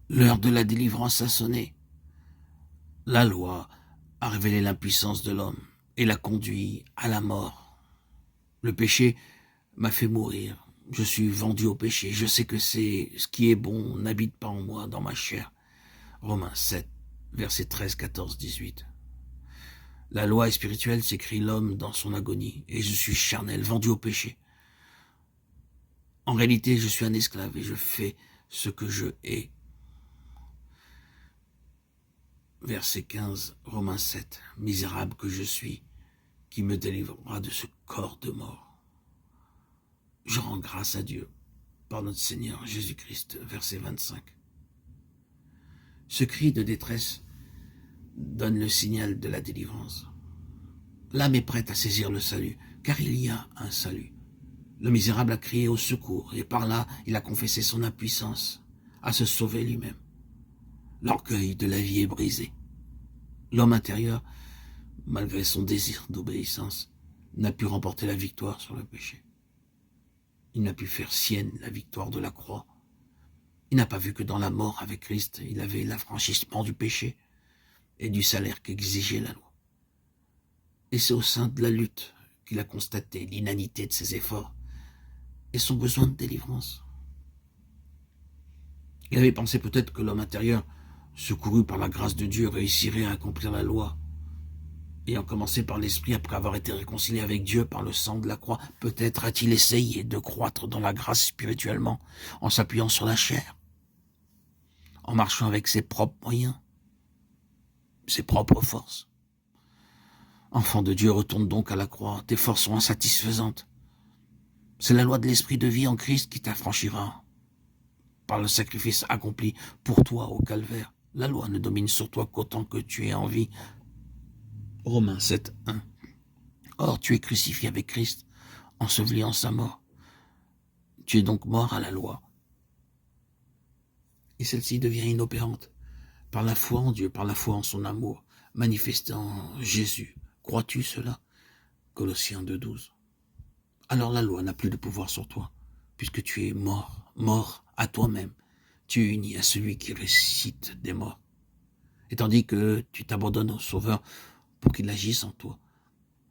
L'heure de la délivrance a sonné. La loi a révélé l'impuissance de l'homme et l'a conduit à la mort. Le péché m'a fait mourir. Je suis vendu au péché. Je sais que ce qui est bon n'habite pas en moi, dans ma chair. Romains 7, versets 13, 14, 18. La loi est spirituelle, s'écrit l'homme dans son agonie, et je suis charnel, vendu au péché. En réalité, je suis un esclave et je fais ce que je hais. Verset 15, Romains 7. Misérable que je suis, qui me délivrera de ce corps de mort. Je rends grâce à Dieu par notre Seigneur Jésus-Christ. Verset 25. Ce cri de détresse donne le signal de la délivrance. L'âme est prête à saisir le salut, car il y a un salut. Le misérable a crié au secours, et par là, il a confessé son impuissance à se sauver lui-même. L'orgueil de la vie est brisé. L'homme intérieur, malgré son désir d'obéissance, n'a pu remporter la victoire sur le péché. Il n'a pu faire sienne la victoire de la croix. Il n'a pas vu que dans la mort avec Christ, il avait l'affranchissement du péché et du salaire qu'exigeait la loi. Et c'est au sein de la lutte qu'il a constaté l'inanité de ses efforts et son besoin de délivrance. Il avait pensé peut-être que l'homme intérieur, secouru par la grâce de Dieu, réussirait à accomplir la loi. Ayant commencé par l'esprit après avoir été réconcilié avec Dieu par le sang de la croix, peut-être a-t-il essayé de croître dans la grâce spirituellement en s'appuyant sur la chair, en marchant avec ses propres moyens, ses propres forces. Enfant de Dieu, retourne donc à la croix, tes forces sont insatisfaisantes. C'est la loi de l'esprit de vie en Christ qui t'affranchira par le sacrifice accompli pour toi au calvaire. La loi ne domine sur toi qu'autant que tu es en vie. Romains 7, 1. Or, tu es crucifié avec Christ, enseveli en sa mort. Tu es donc mort à la loi. Et celle-ci devient inopérante par la foi en Dieu, par la foi en son amour, manifesté en Jésus. Crois-tu cela? Colossiens 2, 12. Alors la loi n'a plus de pouvoir sur toi, puisque tu es mort à toi-même. Tu es uni à celui qui ressuscite des morts. Et tandis que tu t'abandonnes au Sauveur pour qu'il agisse en toi,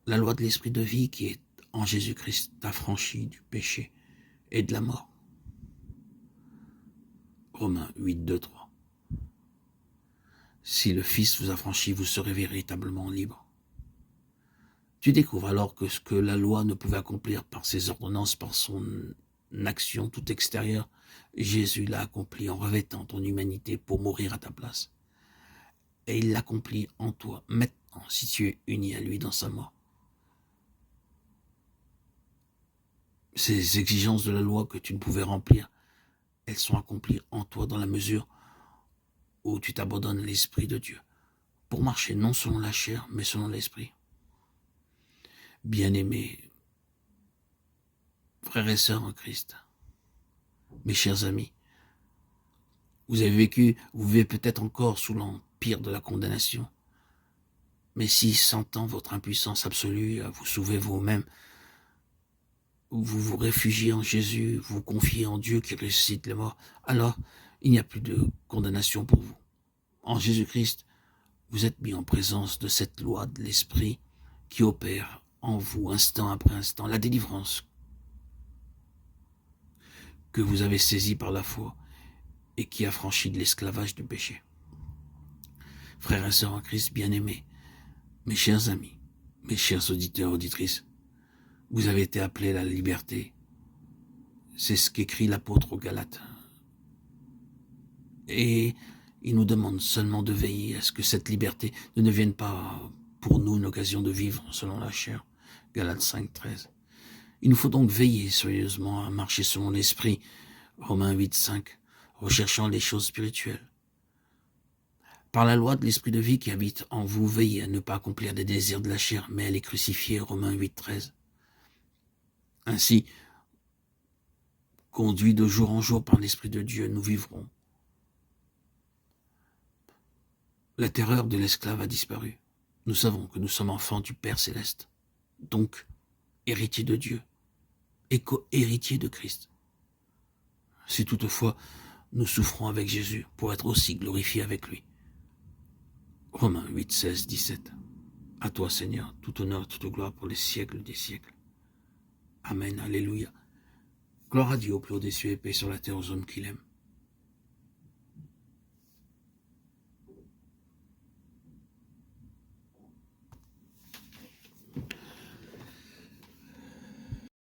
la loi de l'esprit de vie qui est en Jésus-Christ t'affranchit du péché et de la mort. Romains 8, 2, 3. Si le Fils vous affranchit, vous serez véritablement libre. Tu découvres alors que ce que la loi ne pouvait accomplir par ses ordonnances, par son action toute extérieure, Jésus l'a accompli en revêtant ton humanité pour mourir à ta place. Et il l'accomplit en toi, maintenant, si tu es uni à lui dans sa mort. Ces exigences de la loi que tu ne pouvais remplir, elles sont accomplies en toi dans la mesure où tu t'abandonnes à l'Esprit de Dieu, pour marcher non selon la chair, mais selon l'Esprit. Bien-aimés, frères et sœurs en Christ, mes chers amis, vous vivez peut-être encore sous l'empire de la condamnation, mais si, sentant votre impuissance absolue à vous sauver vous-même, vous vous réfugiez en Jésus, vous confiez en Dieu qui ressuscite les morts, alors il n'y a plus de condamnation pour vous. En Jésus-Christ, vous êtes mis en présence de cette loi de l'Esprit qui opère en vous instant après instant la délivrance que vous avez saisie par la foi et qui affranchit de l'esclavage du péché. Frères et sœurs en Christ bien-aimés, mes chers amis, mes chers auditeurs, auditrices, vous avez été appelés à la liberté. C'est ce qu'écrit l'apôtre aux Galates. Et il nous demande seulement de veiller à ce que cette liberté ne devienne pas pour nous une occasion de vivre selon la chair. Galates 5, 13. Il nous faut donc veiller soigneusement à marcher selon l'esprit. Romains 8, 5. Recherchant les choses spirituelles. Par la loi de l'esprit de vie qui habite en vous, veillez à ne pas accomplir des désirs de la chair, mais à les crucifier. Romains 8, 13. Ainsi, conduits de jour en jour par l'Esprit de Dieu, nous vivrons. La terreur de l'esclave a disparu. Nous savons que nous sommes enfants du Père Céleste, donc héritiers de Dieu et co-héritiers de Christ. Si toutefois nous souffrons avec Jésus pour être aussi glorifiés avec lui. Romains 8, 16, 17. À toi, Seigneur, tout honneur, toute gloire pour les siècles des siècles. Amen, alléluia. Gloire à Dieu au plus haut des cieux et paix sur la terre aux hommes qu'il aime.